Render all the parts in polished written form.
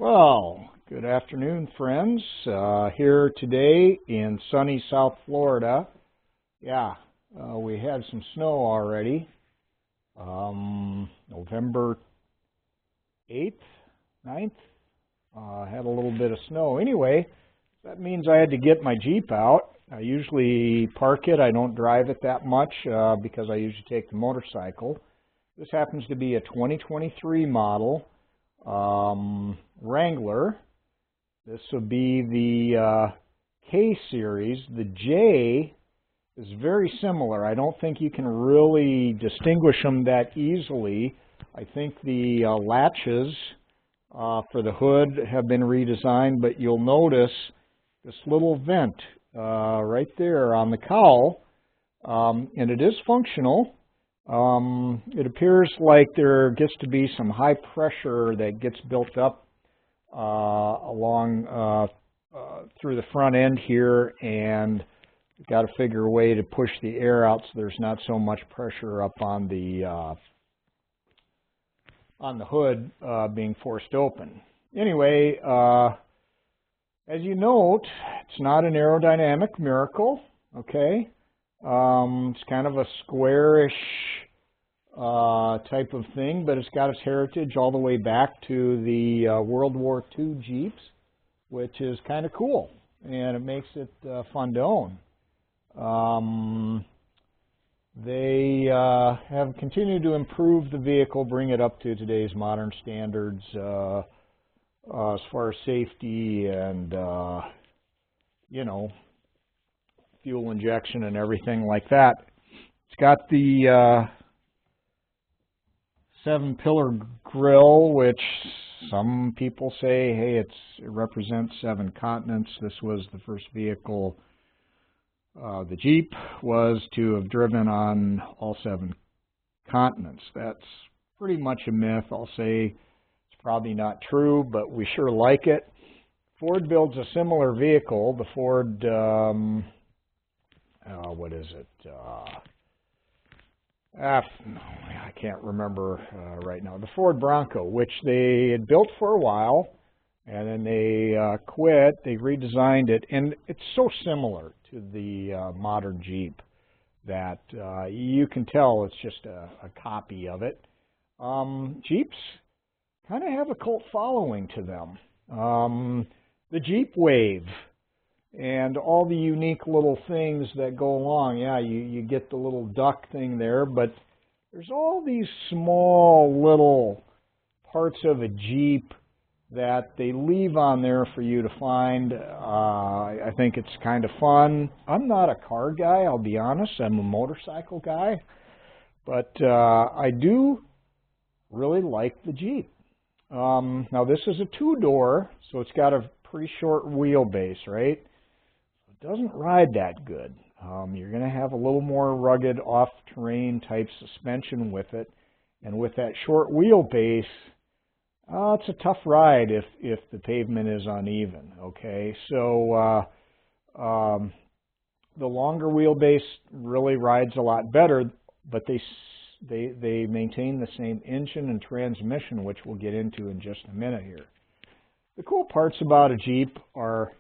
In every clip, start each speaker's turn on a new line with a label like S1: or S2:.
S1: Well, good afternoon, friends. Here today in sunny South Florida. Yeah, we had some snow already. November 8th, 9th, had a little bit of snow. Anyway, that means I had to get my Jeep out. I usually park it. I don't drive it that much because I usually take the motorcycle. This happens to be a 2023 model. Wrangler. This will be the K series. The J is very similar. I don't think you can really distinguish them that easily. I think the latches for the hood have been redesigned, but you'll notice this little vent right there on the cowl, and it is functional. It appears like there gets to be some high pressure that gets built up along through the front end here, and you've got to figure a way to push the air out so there's not so much pressure up on the hood being forced open. Anyway, as you note, it's not an aerodynamic miracle, okay? It's kind of a squarish type of thing, but it's got its heritage all the way back to the World War II Jeeps, which is kind of cool, and it makes it fun to own. They have continued to improve the vehicle, bring it up to today's modern standards as far as safety and, you know, fuel injection and everything like that. It's got the 7-pillar grille, which some people say, hey, it represents 7 continents. This was the first vehicle the Jeep was to have driven on all 7 continents. That's pretty much a myth. I'll say it's probably not true, but we sure like it. Ford builds a similar vehicle. The Ford what is it? I can't remember right now. The Ford Bronco, which they had built for a while, and then they quit. They redesigned it, and it's so similar to the modern Jeep that you can tell it's just a copy of it. Jeeps kind of have a cult following to them. The Jeep Wave and all the unique little things that go along. Yeah, you get the little duck thing there, but there's all these small little parts of a Jeep that they leave on there for you to find. I think it's kind of fun. I'm not a car guy, I'll be honest. I'm a motorcycle guy. But I do really like the Jeep. Now this is a 2-door, so it's got a pretty short wheelbase, right? It doesn't ride that good. You're going to have a little more rugged off-terrain type suspension with it. And with that short wheelbase, it's a tough ride if the pavement is uneven, okay? So the longer wheelbase really rides a lot better, but they maintain the same engine and transmission, which we'll get into in just a minute here. The cool parts about a Jeep are,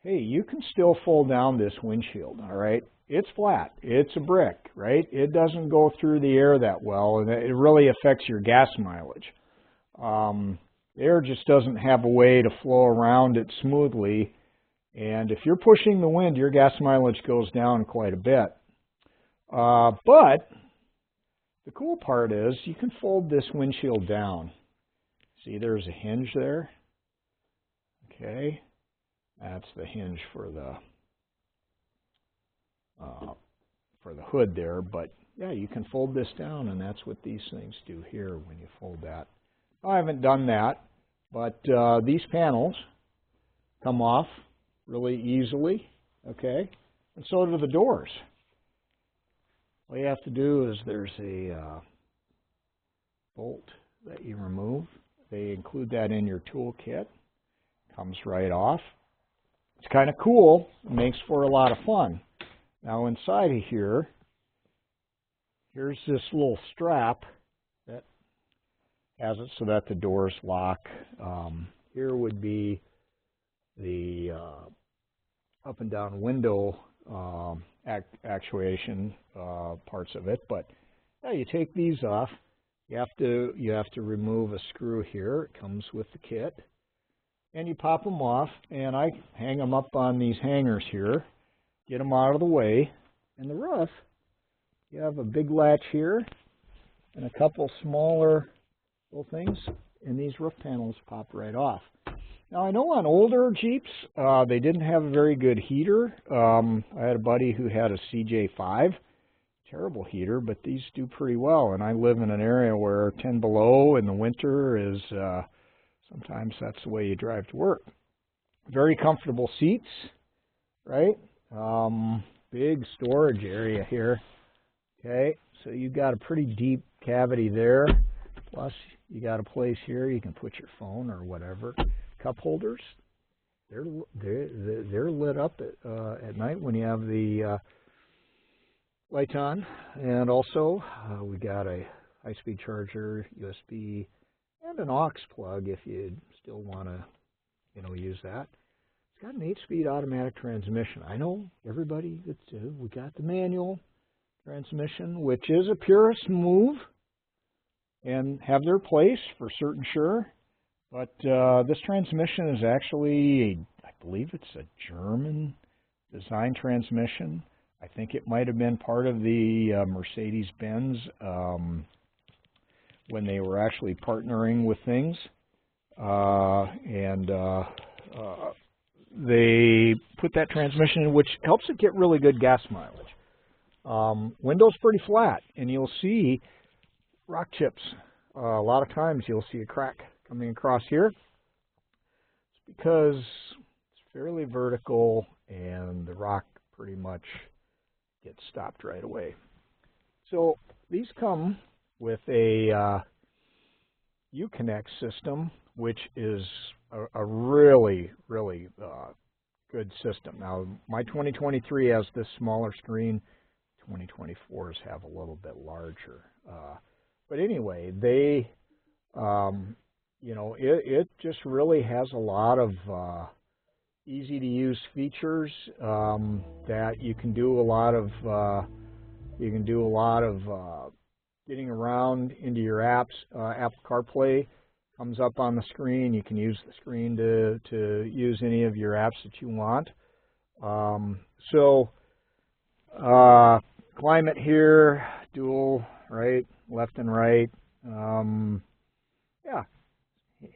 S1: hey, you can still fold down this windshield, all right? It's flat. It's a brick, right? It doesn't go through the air that well, and it really affects your gas mileage. Air just doesn't have a way to flow around it smoothly, and if you're pushing the wind, your gas mileage goes down quite a bit. But the cool part is you can fold this windshield down. See, there's a hinge there. Okay, that's the hinge for the hood there. But yeah, you can fold this down, and that's what these things do here when you fold that. I haven't done that, but these panels come off really easily. Okay, and so do the doors. All you have to do is there's a bolt that you remove. They include that in your toolkit. Comes right off. It's kind of cool. It makes for a lot of fun. Now inside of here, here's this little strap that has it so that the doors lock here would be the up and down window actuation parts of it. But yeah, you take these off. You have to remove a screw here. It comes with the kit, and you pop them off. And I hang them up on these hangers here, get them out of the way. And the roof, you have a big latch here and a couple smaller little things, and these roof panels pop right off. Now, I know on older Jeeps, they didn't have a very good heater. I had a buddy who had a CJ5, terrible heater, but these do pretty well. And I live in an area where 10 below in the winter is, sometimes that's the way you drive to work. Very comfortable seats, right? Big storage area here. Okay, so you've got a pretty deep cavity there. Plus, you got a place here you can put your phone or whatever. Cup holders, they're lit up at night when you have the lights on. And also, we got a high-speed charger, USB, and an aux plug if you still want to, use that. It's got an 8-speed automatic transmission. I know everybody we got the manual transmission, which is a purist move and have their place for certain sure. But this transmission is actually, I believe it's a German design transmission. I think it might have been part of the Mercedes-Benz when they were actually partnering with things. They put that transmission in, which helps it get really good gas mileage. Window's pretty flat, and you'll see rock chips. A lot of times you'll see a crack coming across here. It's because it's fairly vertical, and the rock pretty much gets stopped right away. So these come with a Uconnect system, which is a really, really good system. Now, my 2023 has this smaller screen. 2024s have a little bit larger. But anyway, they, it just really has a lot of easy-to-use features that you can do a lot of, getting around into your apps. Apple CarPlay comes up on the screen. You can use the screen to use any of your apps that you want. Climate here, dual, right, left and right.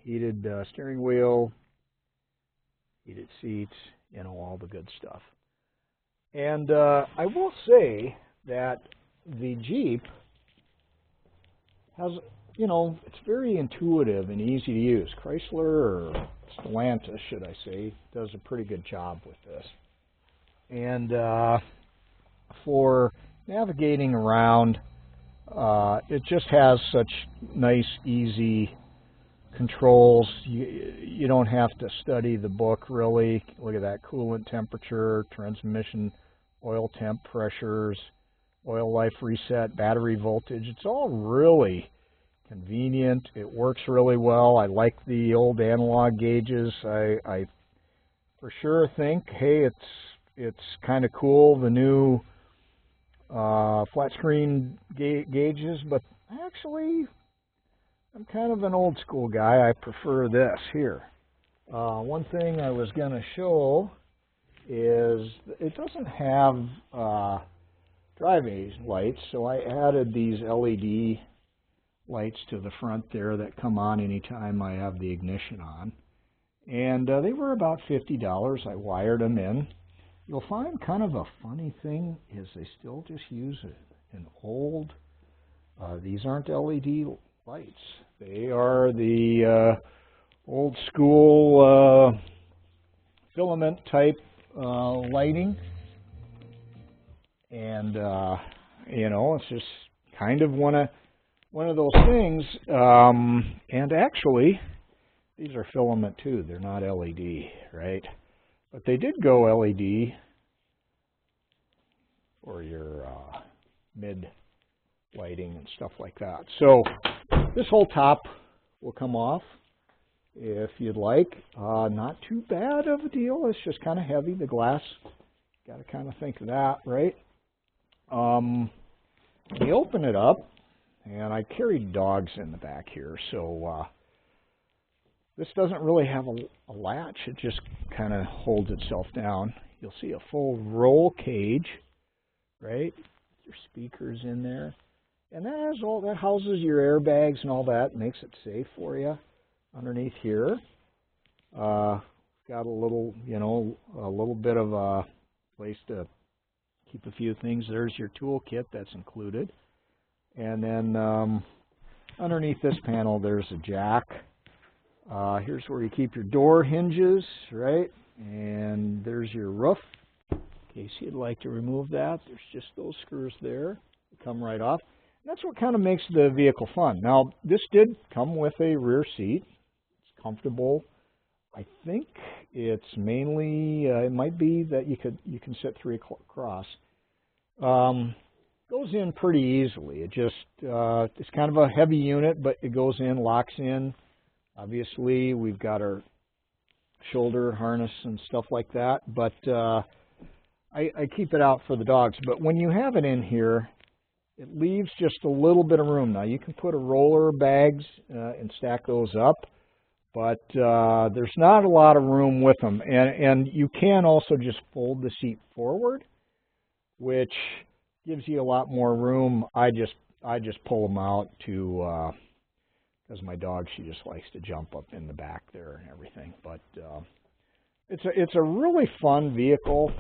S1: Heated steering wheel, heated seats, all the good stuff. And I will say that the Jeep has, it's very intuitive and easy to use. Chrysler, or Stellantis, should I say, does a pretty good job with this. And for navigating around, it just has such nice, easy controls. You don't have to study the book, really. Look at that: coolant temperature, transmission oil temp pressures, oil life reset, battery voltage. It's all really convenient. It works really well. I like the old analog gauges. I for sure think, hey, it's kind of cool, the new flat screen gauges, but actually I'm kind of an old school guy. I prefer this here. One thing I was going to show is it doesn't have drive lights, so I added these LED lights to the front there that come on anytime I have the ignition on. And they were about $50. I wired them in. You'll find kind of a funny thing is they still just use an old, these aren't LED lights. They are the old school filament type lighting. And, it's just kind of one of those things. And actually, these are filament too. They're not LED, right? But they did go LED for your mid lighting and stuff like that. So this whole top will come off, if you'd like. Not too bad of a deal. It's just kind of heavy, the glass. Got to kind of think of that, right? You open it up, and I carried dogs in the back here, so this doesn't really have a latch. It just kind of holds itself down. You'll see a full roll cage, right? Your speakers in there. And that has all that houses your airbags and all that, makes it safe for you. Underneath here, got a little, a little bit of a place to keep a few things. There's your toolkit that's included. And then underneath this panel, there's a jack. Here's where you keep your door hinges, right? And there's your roof. In case you'd like to remove that, there's just those screws there. They come right off. That's what kind of makes the vehicle fun. Now, this did come with a rear seat. It's comfortable. I think it's mainly, it might be that you can sit 3 across. Goes in pretty easily. It just, it's kind of a heavy unit, but it goes in, locks in. Obviously, we've got our shoulder harness and stuff like that, but I keep it out for the dogs. But when you have it in here, it leaves just a little bit of room. Now, you can put a roller bags and stack those up, but there's not a lot of room with them. And you can also just fold the seat forward, which gives you a lot more room. I just pull them out to, because my dog, she just likes to jump up in the back there and everything. But it's a really fun vehicle.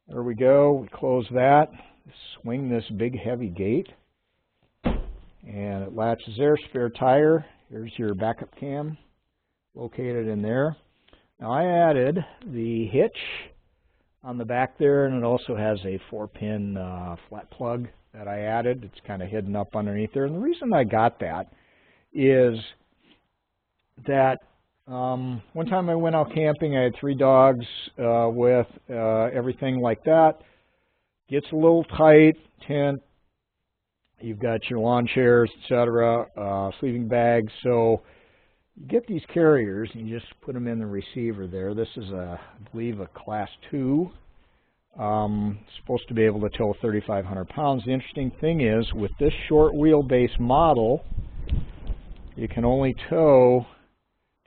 S1: There we go. We close that. Swing this big heavy gate, and it latches there. Spare tire. Here's your backup cam located in there. Now I added the hitch on the back there, and it also has a 4-pin flat plug that I added. It's kind of hidden up underneath there. And the reason I got that is that one time I went out camping. I had 3 dogs with everything like that. Gets a little tight, tent, you've got your lawn chairs, etc., sleeping bags. So you get these carriers and you just put them in the receiver there. This is, I believe, a Class 2. Supposed to be able to tow 3,500 pounds. The interesting thing is, with this short wheelbase model, you can only tow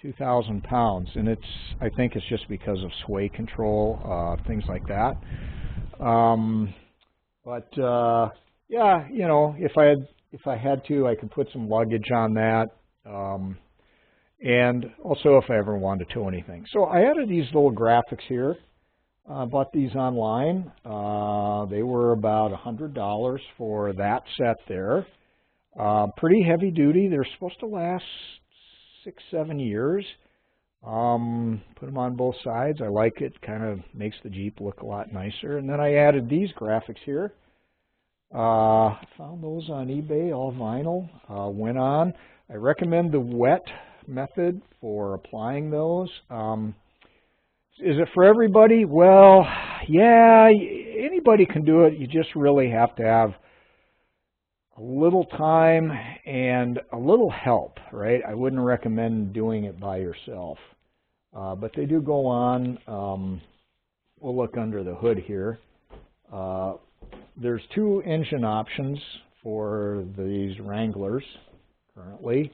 S1: 2,000 pounds. And I think it's just because of sway control, things like that. Yeah, if I had to, I could put some luggage on that, and also if I ever wanted to tow anything. So I added these little graphics here. Bought these online. They were about $100 for that set there. Pretty heavy duty. They're supposed to last 6-7 years. Put them on both sides. I like it. Kind of makes the Jeep look a lot nicer. And then I added these graphics here. Found those on eBay, all vinyl. Went on. I recommend the wet method for applying those. Is it for everybody? Well, yeah, anybody can do it. You just really have to have a little time and a little help, right? I wouldn't recommend doing it by yourself. But they do go on. We'll look under the hood here. There's 2 engine options for these Wranglers currently.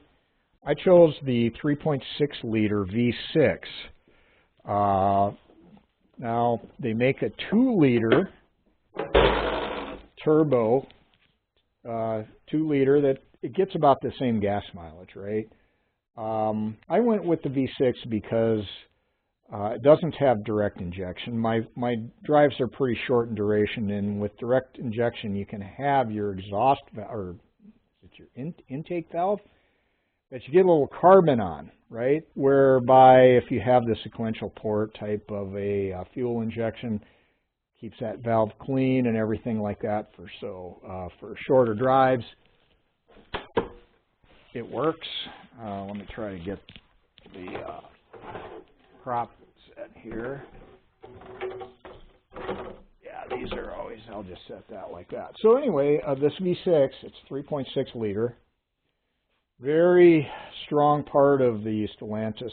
S1: I chose the 3.6 liter V6. Now, they make a 2 liter turbo 2 liter that it gets about the same gas mileage, right? I went with the V6 because it doesn't have direct injection. My drives are pretty short in duration, and with direct injection, you can have your exhaust or is it your intake valve that you get a little carbon on, right? Whereby if you have the sequential port type of a fuel injection, keeps that valve clean and everything like that. For shorter drives, it works. Let me try to get the prop set here. Yeah, these are always, I'll just set that like that. So anyway, this V6, it's 3.6 liter. Very strong part of the Stellantis